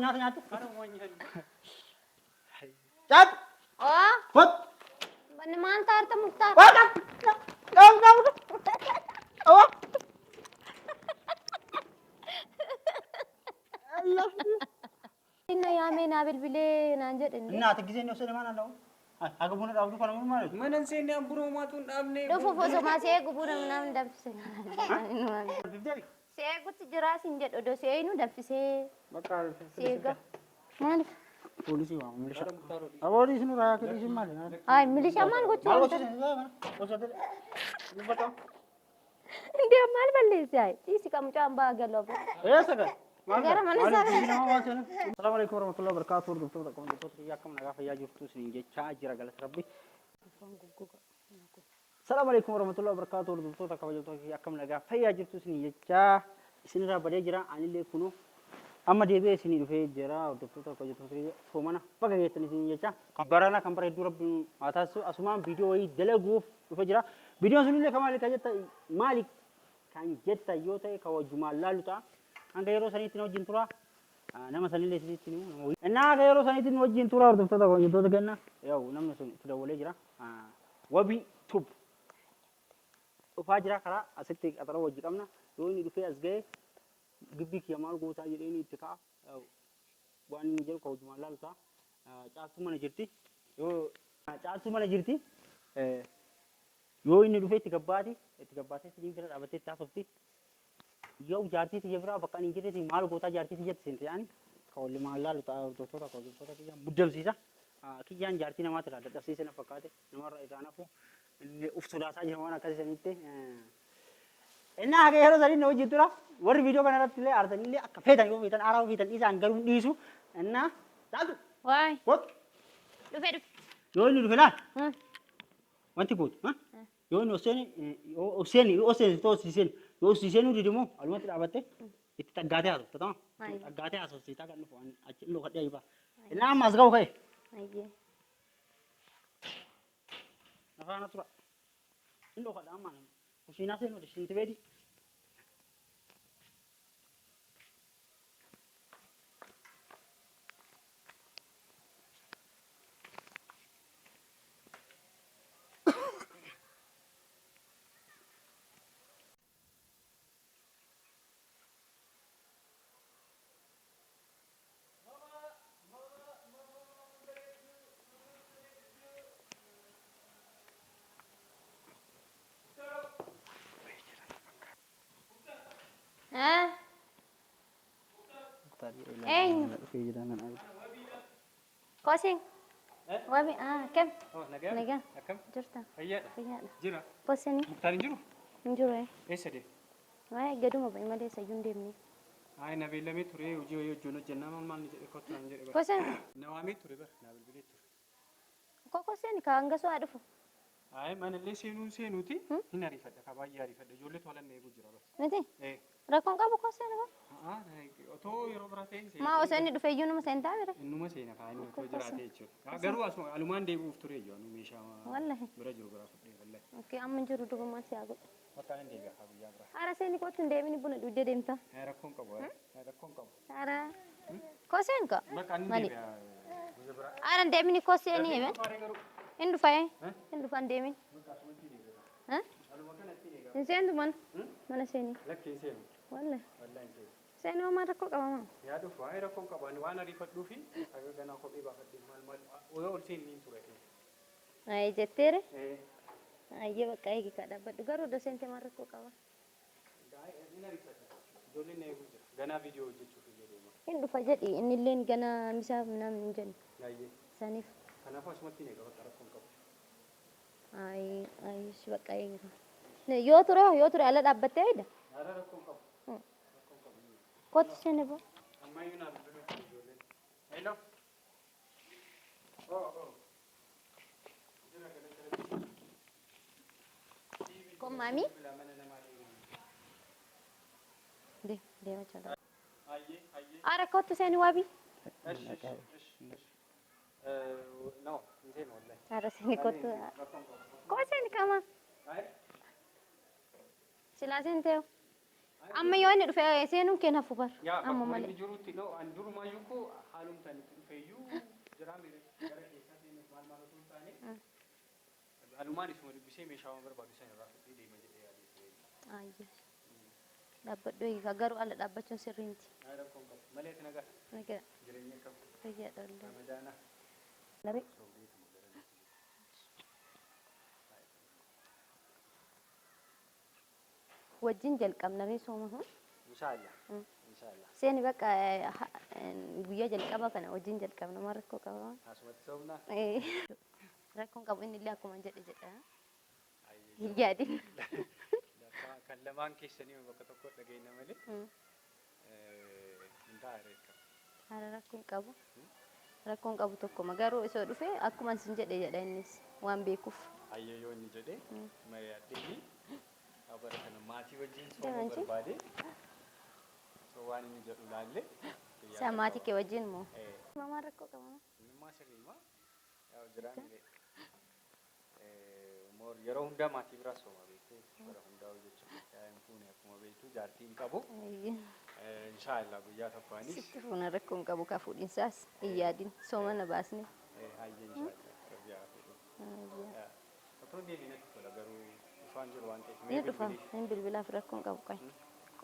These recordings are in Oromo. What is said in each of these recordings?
nyaata nyaatu. Caat. Wat. Bani maal taarta muktaar? Wat. Oh. Inna yaamee naa bilbilee naan jedhan. Nyaata gisee inni osoo namaa naanna'u. Akka buna dhaabdu kana maal? Mana seenee amburoo maatuun dhaabnee. Dhufu fosoma see gubuudha naam danfise. See gutti jiraa sin jedhu odoo see nu danfisee. Bakka Seega. Maaliif? Poolisii waa milishaa. Aboodii isin irraa akka dhiisin maali? Ay milishaa maal gochuu? Maal gochuu? Indee maal balleessi ay dhiisi qamucaan baa galoobe. Eessa gal? Gara mana isaa. Assalamu alaikum warahmatullahi wabarakatuh. Hordoftoota qondootoota kiyyaa akkam nagaa fayyaa jirtu isin jechaa jira galata rabbi. Assalamu alaikum warahmatullahi wabarakatuh. Hordoftoota kabajamtoota kiyyaa akkam nagaa fayyaa jirtu isin jechaa isinirraa badee jira anillee kunoo amma deebi'ee isinii dhufee jira hordoftoota kabajamtoota kiyyaa soomana bakka geessan isin jechaa kan barana kan bareedduu rabbi haa taasisu asumaan viidiyoo wayii dalaguuf dhufee jira. Viidiyoon sunillee kan maali kan jetta yoo ta'e kan wajjumaan laallu ta'a. Hanga yeroo saniitiin wajjin tura nama sanillee isinitti himu innaa hanga yeroo saniitiin wajjin tura hordoftoota kabajamtoota kenna yaa'u namni sun itti dawwalee jira wabii tub dhufaa jira karaa asitti qaxara wajji qabna yoo inni dhufee as ga'e gibbii kiyya maal gootaa jedhee inni itti ka'a waan inni jedhu kan wajjumaan laalu ta'a caaltuu mana jirti yoo caaltuu mana jirti yoo inni dhufee itti gabbaatee sidii bira dhaabattee itti haasofti yoo jaartii tiyya biraa bakka ani jirti maal gootaa jaartii tiyyatti seente yaani ka walli maal laalu ta'a hordoftoota kabajamtoota kiyyaa muddamsiisa kiyyaan jaartii namaatti irraa dadhabsiise na fakkaate namarraa isaan hafu uf sodaataa jira waan akkasii sanitti innaa haga yeroo sanii na wajjin tura warri viidiyoo kana irratti illee aarsanillee akka feetan yoo feetan aaraa feetan isaan garuu dhiisu innaa taatu Waay. kot Dhufe dhufe. yoo inni dhufe laal wanti gootu yoo inni oseen yoo siiseen nuti dimoo alumatti dhaabatte itti dhaggaatee haasofta tama dhaggaatee haasofsiisaa kan dhufu achi illoo kadhee ayyibaa innaa amma as ga'u ka'e Ayyee. nafaana tura illoo kadhaa amma kushiinaa seenuu shinti beedi Hah? Kosing. Wabi kem? Naga. Akkam? Jirta. Fayyaadha. Fayyaadha. Jira. Kosini. Muktaar hin jiru? Hin jiru Eessa deema? Waay gaduma ba'i malee sayyuun deemne. Ay na beellamee ture hojii wayii hojjoon hojjennaa maal ni jedhe kottu naan jedhe bara. Kosin. Na waamee ture bara na bilbilee ture. Kosin ka hanga soo dhufu. Ay manallee seenuuti hin ariifadha ka baay'ee ariifadha ijoollee tolan eeguu jira bara. Miti? Rakkoon qabu kosin ba? Otoo yeroo biraa ta'e Maa osoo inni dhufe iyyuu nama seentaa bira. innuma seena kaa inni otoo jiraate jechuudha. Garuu asuma alumaan deebi'uuf ture iyyuu meeshaa Wallahi. bira jiru biraa fudhee wallahi. Okay amma jiru dhugumaa si haa godhu. Bakka hin deebi'a kaa biyyaa biraa. Haara seeni kootu hin deemini buna dhuddee deemta. Rakkoon qabu rakkoon qabu. Haara. Kosin ka? Bakka hin Mali. deebi'a biyya biraa. Haara hin deemini kosini hime. Faare garuu. Hin dhufa hin dhufa hin deemini. Hin seentu mana seeni. Lakkee seenu. Wallahi. Wallahi seenu. Seeni homaa rakkoo qaba maa. Yaa dhufu waa'ee rakkoon qabu ani waan ariifadhuu fi akka ganaa kophee baafadhe maal yoo ol seen niin ture. Ayi jetteere. Ayyee bakka eegi ka dhaabbadhu garuu da seente maa rakkoo qaba. Hin ariifadha. Ijoolleen na eeguu jira. Ganaa viidiyoo hojjechuuf iyyuu deema. Hin dhufa jedhi innilleen gana misaaf namni hin jennu. Yaayyee. Saniif. Kanaafuu asumatti ni qaba rakkoon qabu. Ayi si bakka eegi. Yoo ture ala dhaabbattee ayda. Yaada rakkoon qabu. Kootu seene boo. Amma iyyuu naa bilbiluu ijoolleen. Hello. Oh. Kon maami? Deema jala. Ayyee. Aara kootu seeni waabi. No, hin seenu wallahi. Aara seeni kootu. Rakkoon qabu. Koo seeni kama. Ay. Silaa seentee. Amma yoo inni dhufe seenuun kee nafu bar. Yaa Amma bakkuma malee. inni jirutti no an durumayyuu koo haalumtaan itti dhufeeyyuu jiraa mire gara keessaa seenuuf maal otoo hin taane haalumaan isuma dubbisee meeshaawwan barbaadu sana irraa fudhee deema jedhee yaadee. Ayya. Dhaabbadhu eegaa garuu ala dhaabbachuun sirrii miti. Haa rakkoon qabu malee ati nagaa Nagaa. jireenya qabu Fayyaa dhalli. ramadaana. Lari. Wajjin jalqabnaree sooma hun. Inshaallah. Inshaallah. Seeni bakka guyyaa jalqaba kana wajjin jalqabna maal rakkoo qaba. Asumatti soomnaa. Rakkoon qabu inni illee akkuma jedhe jedha. Hin yaadin. Kan lamaan keessanii bakka tokko dhageenya malee. Hin taa'e Haala rakkoon qabu. Rakkoon qabu tokkuma garuu isoo dhufe akkuma sin jedhe jedha innis waan beekuuf. Ayyayyoo inni jedhee mari'adhee abara kana maatii wajjin Deeman sooma barbaade so waan inni jedhu laalle. Isaa maatii kee wajjin moo? Mamaan rakkoo qaba. Innummaa sirriima yaa jiraan moor yeroo hundaa maatii biraa sooma beektee bara hundaa jechuudha. Yaa'in fuune akkuma beektu jaartiin qabu. Inshaallah guyyaa tokkoanis. Sitti fuuna rakkoon qabu ka fuudhinsaas hin yaadin sooma na baasne. Hayya inshaallah guyyaa fuudhu. Otoo deebiinatti tola garuu dhufaan jiru waan ta'eef. Ni dhufa hin bilbilaaf rakkoon qabu qoy.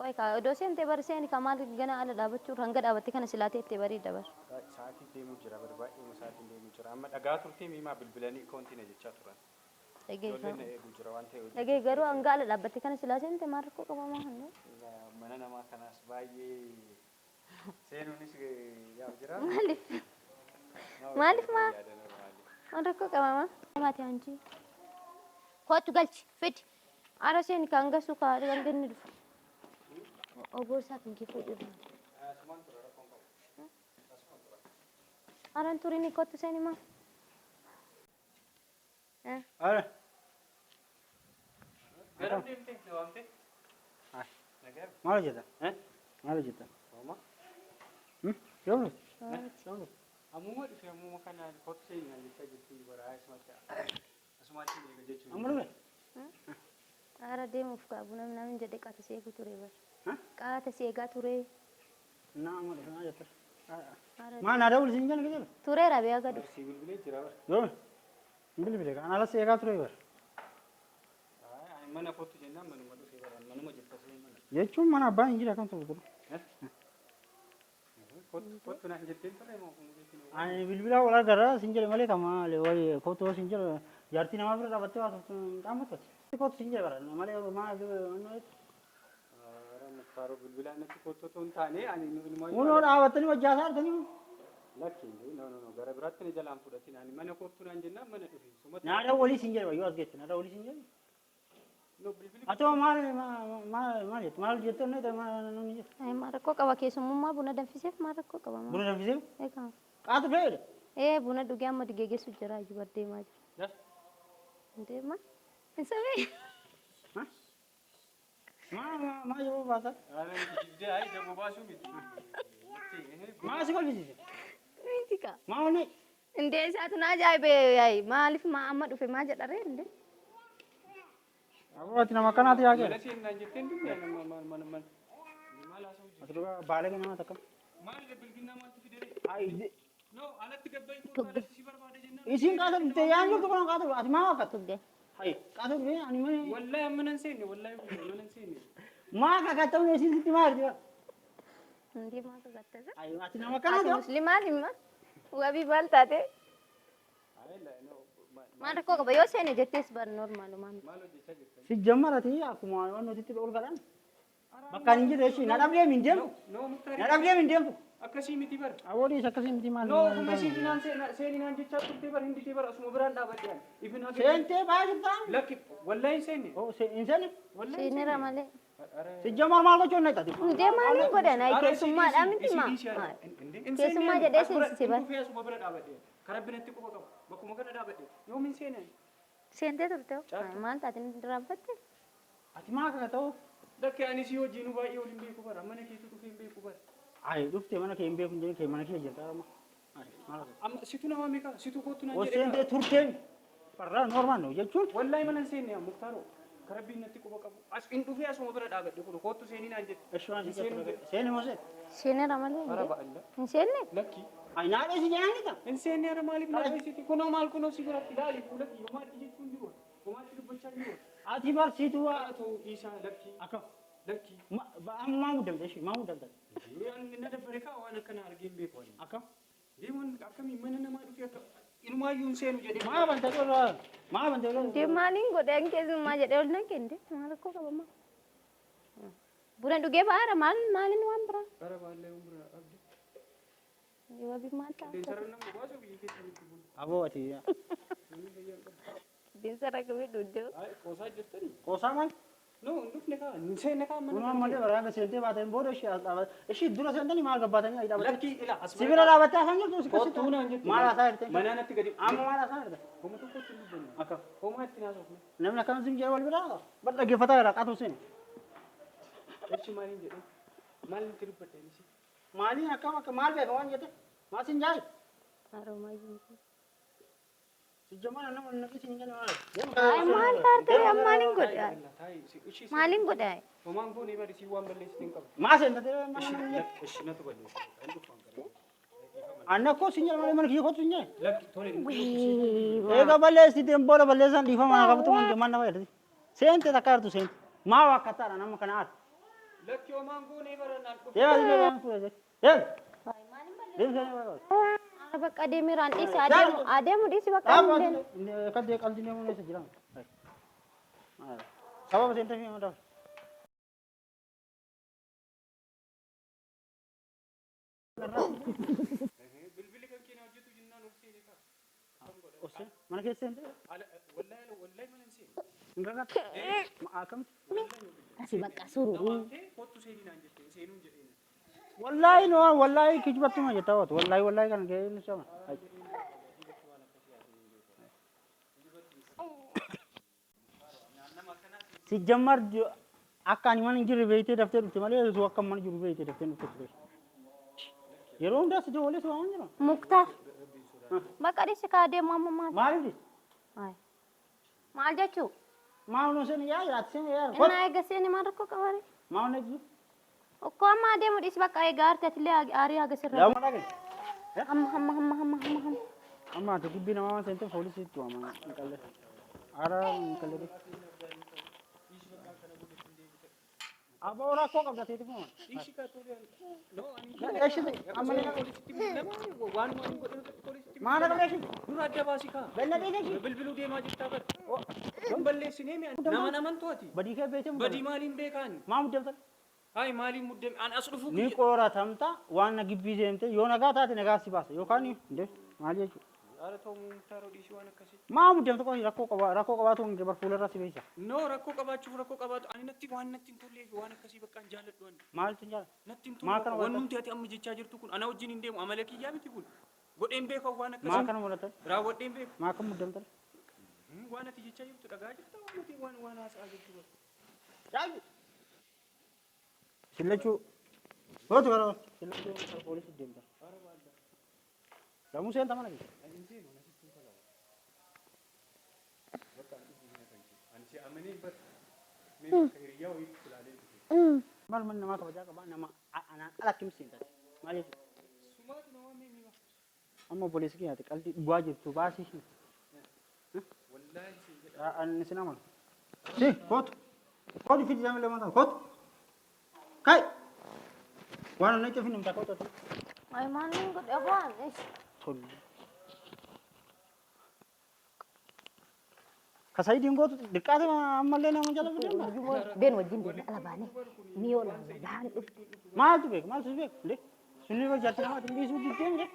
Qoy ka odoo seentee bari seeni ka maal gana ala dhaabachuu hanga dhaabatte kana silaa teettee barii dabar. Sa'aatii deemuu jira bari baay'ee sa'aatiin deemuu jira amma dhagaa turtii miimaa bilbilanii koontiina jechaa turan. Ijoolleen eeguu jira waan ta'eef. Dhagee garuu hanga ala dhaabatte kana silaa seentee maal rakkoo qaba maa hannu. Mana namaa kanaas baay'ee seenuunis yaa jira. Maaliif maa? Maal rakkoo qaba maa? Maati hanji. Kootu galchi fidi. Ara seeni ka hanga suukaa hanga inni dhufu. Obbo isaa kan kee fuudhu. Aran turini kootu seeni maa? Ara. Garam deemtee na waamtee? Nagar. Maal hojjeta? Maal hojjeta? Sooma. Yoomnu? Ammuma dhufe ammuma kana kootu seeni na jechaa jirti bara asumatti eega jechuudha. Amma dhufe? Ara deemuuf qabu namni jedhe qaata seegu ture bar. Qaata seegaa ture. Nama dhufe maal jetta? Maa naa dawul siin jala gajala? Tureera bee aga dhufu. Si bilbilee jira bara. Yoome? Bilbile kan ala seegaa ture bar. Mana kootu jennaan manuma dhufe bara manuma jirta sun mana. Jechuun mana abbaan hin jira kan ta'u kun. Kootu naan jetteen ture moo kun beekinu. Ani bilbila wal agarra siin jala malee kama wayi kootu siin jala jaartii namaa bira dhaabattee waa tokko qaamatti. Kootu siin jala bara malee maa Muktaaroo bilbilaa natti kootu otoo hin taane ani ilmoo. Kunoo dhaabattanii wajjaasaa arganii. Lakkiin gara biraatti ni jalaan fudhatin ani mana kootu naan jennaan mana dhufe. Naada walii siin jala yoo as geesse naada walii siin jala. Atoo maal jettu maal jettu namni jettu. Maal rakkoo qaba keessummaa buna danfiseef maal rakkoo qaba maa? Buna danfiseef? Eegaa. Qaatu fe'ee? Buna dhugee amma digeessu jira iyyuu baddeemaa jira. Deemaa? Hin sabee? Maa yoo baasa? Ai dabo baasuu miti. Maa si kolfisiise? Miti kaa. Maa onnee? Indee isaatu na ajaa'ibee maaliif amma dhufe maa jedharee indee? Ati nama akkanaati yaa Mana kee? seenaan jetteen dubbee mana maal haasa'u jiru. Ati dhugaa baalee nama takka. Maal bilbilaa maaltu fidee? No alatti gabbai kun alatti si barbaade jennaan. Isin qaasa bittee yaan jirtu kun qaasa ati maa wakkatu? Tuggee. Hai qaasa bittee ani mana. Wallahi amma nan seenne wallahi mana seenne. Maa kakkatta'u isin sitti maa jirti? Indee maa kakkattasa? Ai ati nama akkanaati Ati musliimaan himma? Wabii maal taate? Maal rakkoo qaba yoo seene jettees bar normaalumaan. Maal hojjechaa jirtan? Si jammarati akkuma waan nuti ol galan. Bakka hin jirre shi na dhabdee min deemtu. No muktaari. Na dhabdee min deemtu. Akkasii miti bar. Awoodis akkasii miti maal? No kuma siinaan seeninaan jechaa turte bar hindi tee bar asuma biraan dhaabadhe. Ifin akka Seentee baasiftaan? lakki wallahi seenne. Oh hin seeni? Wallahi Seenera malee. Si jammar maal gochuun na taati? Indee maaliin godhan keessummaadhaa miti maa? Keessummaa jedhee seensise bar. Dhufee asuma bira dhaabadhe. Karabbinatti quba qaba. Bakkuma kana dhaabadhe. Yoomin seenan. Seentee turte maal taate inni diraabbatte? Ati maa kakkatta'u? Lakki ani si wajjin baay'ee waliin beeku bara. Mana keetu dhufee hin beeku bara. Ai dhuftee mana kee hin beeku jedhee kee mana kee jirta amma. Maal? Amma situ nama meeqa? Situ kootu na O seentee turteen farra normaal no jechuun. Wallahi mana seenne muktaaro. Karabbiin natti quba qabu. As in dhufee asuma bira dhaabadhe kun kootu seenii naan jedhe. Ashwaan si jette. Seeni mose. Seenaa ramalee. Bara ba'alla. Hin seenne? Lakki. Ay naadhe si jennaan ta. Hin seenne ara maaliif na dhoysiti? Kunoo maal kunoo si biratti ilaali fuulatti homaatti jechuun jiru. Homaatti dubbachaa jiru. Ati barsiitu waa. Haa ta'u isaa lakki. Akka. Lakki. Maa muddamte shi maa muddamte. Na dabbare kaa waan akkana argeen beeku ani. Akka. Deemuun akkamii mana namaa dhufee akka ilmaayyuu hin seenu jedhee. Maa bante dhola. Maa bante dhola. Deem maaliin godhan keessumaa jedhee ol nan kende maal rakkoo qabama. Buna dhugee baara maaliin waan biraa. Bara baallee umbira abdi. Yoo bi maal ta'a. Deensarra nama baasuu biyya keessatti bulu. Aboo ati. Deensarra kamii dhuddee. Qoosaa jirtanii. Qoosaa maal? No, ndufne kaa, seenne kaa mana. Kunoo malee baraaga seentee baatan booda ishee as dhaabate. Ishee dura seentanii maal gabbaatanii ayi dhaabate. Lakki ila as. Sibila dhaabattee asan jirtu si Kootu keessatti. naan jettu. Maal haasaa jirte? Mana natti gadi. Amma maal haasaa jirte? Homa tokkotti hin dubbanne. Akka. Homaa itti naasofne. Namni akkam sim jedhe wal biraa bar dhaggeeffataa jira qaatu seeni. Echi maaliin jedhee? Maal nuti dubbadhe nisi? Maaliin akkam akka maal beeka waan jette? Maa sin jaayi? Haroomaa jiru. Sijjamana nama namni sin jala maal? Ay maal taartee maaliin godhaa? Maaliin godhaa? Homaan kun ibadi si waan balleessitiin qabu. Maa seentatee mana Echi natu balleessa. Kan dhufan gara. anna koo sin jala malee mana kiyya kootu sin jala. Lakki tole. Eega balleessiteen booda balleessan dhiifama haa qabatu man man nama jedhati. Seente takkaartu seente. Maa waa akkataadha nama kana aatu. Lakki homaan kun ibada naan dhufu. Yaa illee waan fuudhee jette. Deemsee Bakka deemiraan dhiisi adeemu dhiisi bakka Apa hin ini kan dia kalau dia mau sejarah. Apa bahasa interview yang ada? Bilbili kan kina hojjetu jinnaan of seene kaa. Osse, mana keessa seente? Wallahi mana hin seenu. Enggak kan? Akam? Asii bakka suruu. Kootu seenii naan jette seenuun jedhee. Wallahi no, wallahi kijibatu mah jeta wat. Wallahi kan kayak ini sama. Si jamar akan mana jiru beite daftar tu malah tu akan mana jiru beite daftar tu tu. Yeroo hundaa sijoo waliin waan jira. Muktaar. Bakka dhiisi kaa deemu amma maal? Maaliif? Maal jechuu? Maal nu seen yaa yaa seen yaa. Innaa eega seeni maal rakkoo qabare? Maal na jiru? Okkoo amma adeemu dhiisi bakka eegaa arteetillee aarii haga sirra. Yaa mana kee? Hamma. Amma tu gibbi nama waan seente polisi tu amma kalle. Ara kalle. Aba ora kok kabda tete mo. Ishi ka tole. No, Eshi amma ne waan godhanu poolisitti. maana kalle eshi. Dura adda baasi kaa. Bella de eshi. Bilbiluu deemaa jirtaa bar. Kan balleessinee mi'a nama naman to'ati. Badii kee beete mu. Badii maaliin beekaan? Maa muddamta. Hayi maaliin muddame an as dhufu. Ni qoratamta waan na gibbii deemte yoo nagaa taate nagaa si baasa yookaan inde maal jechuudha. Haala ta'uu murtaaroo dhiisii waan akkasii. Maa muddamta qofi rakkoo qabaatu hin bar fuularra si beeksisa. No rakkoo qabaachuuf rakkoo qabaatu ani natti waan natti hin tolle waan akkasii bakka hin jaalladhu ani. Maaltu hin jaala? Natti hin Maa kana tolle. Waan mul'atan? numti ati amma jechaa jirtu kun ana wajjin hin deemu amala kiyyaa miti kun. Godheen beekan waan Maa akkasii. kana mul'atan? Raawwadheen beeku. Maa kan muddamtan? Waan ati jechaa jirtu dhagaa jirta waan ati waan haasa'aa jirtu. Jaaji. Sillachuu. Gootu gara sillachuu poolisi deemta. Lamu seenta mana kee? Maal manni namaa kabajaa qaba nama anaan ala kim seenta. Maal jechuudha? Amma poolisi keenyatti qalbii bu'aa jirtu baasii shi. Ani sin amanu. Si kootu. Kootu fidi jaamin leemaa ta'u kootu. Kai. Waan onnee cufin namtaa kootu. Ay maaliin godhe waan? Tolli. Kasaydiin gootu diqqaate ammallee nama jala fidee. Been wajjin deemee ala baanee miyoo lama dhaan dhufte. Maaltu beeku? Maaltu beeku? Ndee sunni yoo jaartii namaa dhiisuu diddeen jedhe.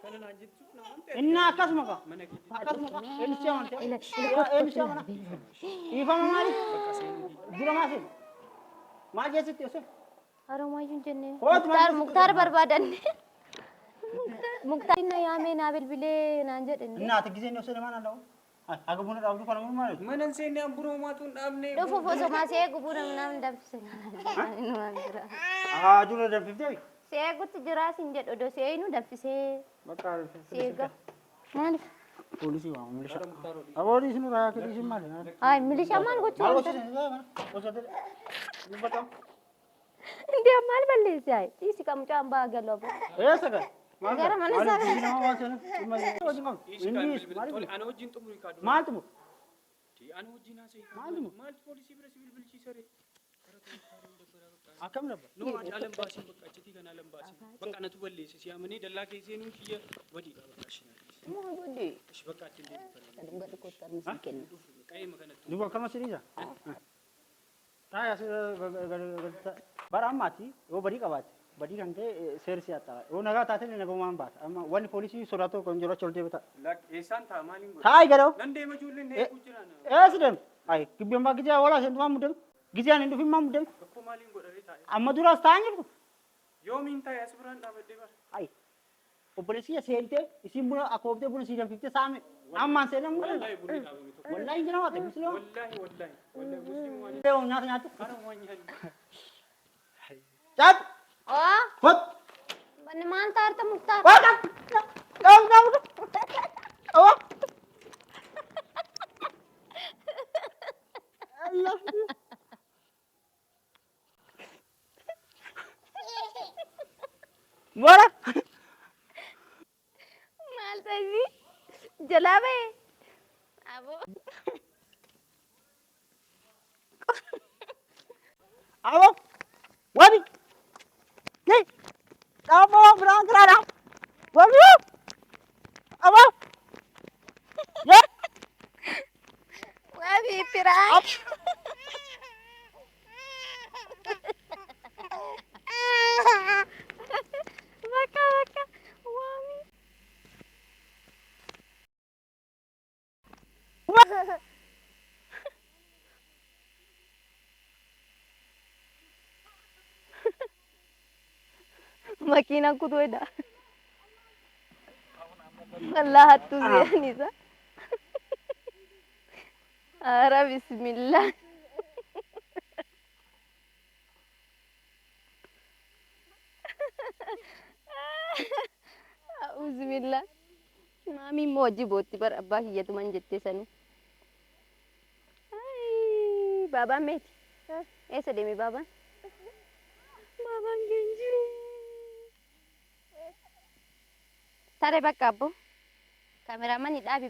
Kana naan jettu na waan ta'e. Inni akkasuma qaba. Mana kee. Akkasuma qaba. Eenyutti amante? Eenyutti amana? Dhiifama maali? Dura maa seenu? Maal jeesitti osoo? Haroomayyuu hin jennee. Kootu Muktaar barbaadanne. Muktaar na yaamee naa bilbilee naan jedhenne. Inni ati giseen osoo namaa naan dha'u? Akka buna dhaabdu kana mun maali? Mana seenne an buroo maatu hin dhaabne. Dhufuuf osoo maa seegu buuna namni danfise. Inumaan jira. Dura danfiftee? Seegutti jira sin jedhu odoo seenu danfisee Bakka seega. Maaliif? Polisi waa milisha. Gara murtaaroo dhiisi. Aboodii isin irraa akka dhiisin maali? Ay, milisha maal Maal gochuu? gochuu gosoota dubbatamu. Indee maal balleessaa? Dhiisi kam caambaa galoo. Eessa gal? Maal Gara mana isaa maal nama waan seenuuf dhimma wajjin qabu. Dhiisi kaan Indiis bilbila. Tole maal ana wajjin xumuri kaa dura. maaltu mur? Ana wajjin haasa'ii. Maal dhumu? Maal poolisii bira sibil bilchiisa ree? Akkam dabba? No, ati alam baasin bakka achitti kan alam baasin. Bakka anatu balleesse si amanee dallaa keessee nuun kiyya wadiidha bakka ashina. Moo godhe? Ishi bakka achi hin deebifamu. Kadung gadi kotar mesti kenna. Qayyima kanatti. Duba akkama siriisa. Taaya bara ammaati yoo badii qabaate badii kan ta'e seersi haxxara. Yoo nagaa taate nagamaan baata. Amma wanni poolisii sodaatoo kan jiru achi ol deebita. Eessaan ta'a maaliin godha? Taa'ii gadoo. Nan deema ijoolleen eeguu jiraan. Eessa deemu? Ayi gibbeen baa gijaa walaa seentumaa muddame. Gijaan hin dhufin maa muddame. Tokko maaliin godha ree taa'e? Amma duraas taa'an jirtu. Yoomiin taa'e as biraan dhaabadde bara. Ayi obboleessi seentee isin buna akkooftee buna sii danfiftee saame ammaan seenan mudan. Wallahi bunni dhaabame tokko. Wallahi jira waate musliima. Wallahi musliima waan Deemu nyaata nyaatu. kana waan nyaanni. Caat. Oh, Hot. bani mantar ta muktar. Wata. Dam dam. Oh. Allah. Bora. Mal tadi. Jalabe. Abo. Abo. Wadi. Ni. Abo berang kerana. Wadi. Abo. Ya. Wabi pirang. Baka baka. Wami. Makinan ku tuh dah. Allah hatu dia Nisa. Ara bismillah. Bismillah. Mami moji boti par abba hiya tuman jette sani. Ay, baba meti. Esa demi baba. Baba genji. Tare bakka abbo. Kameraman idhabi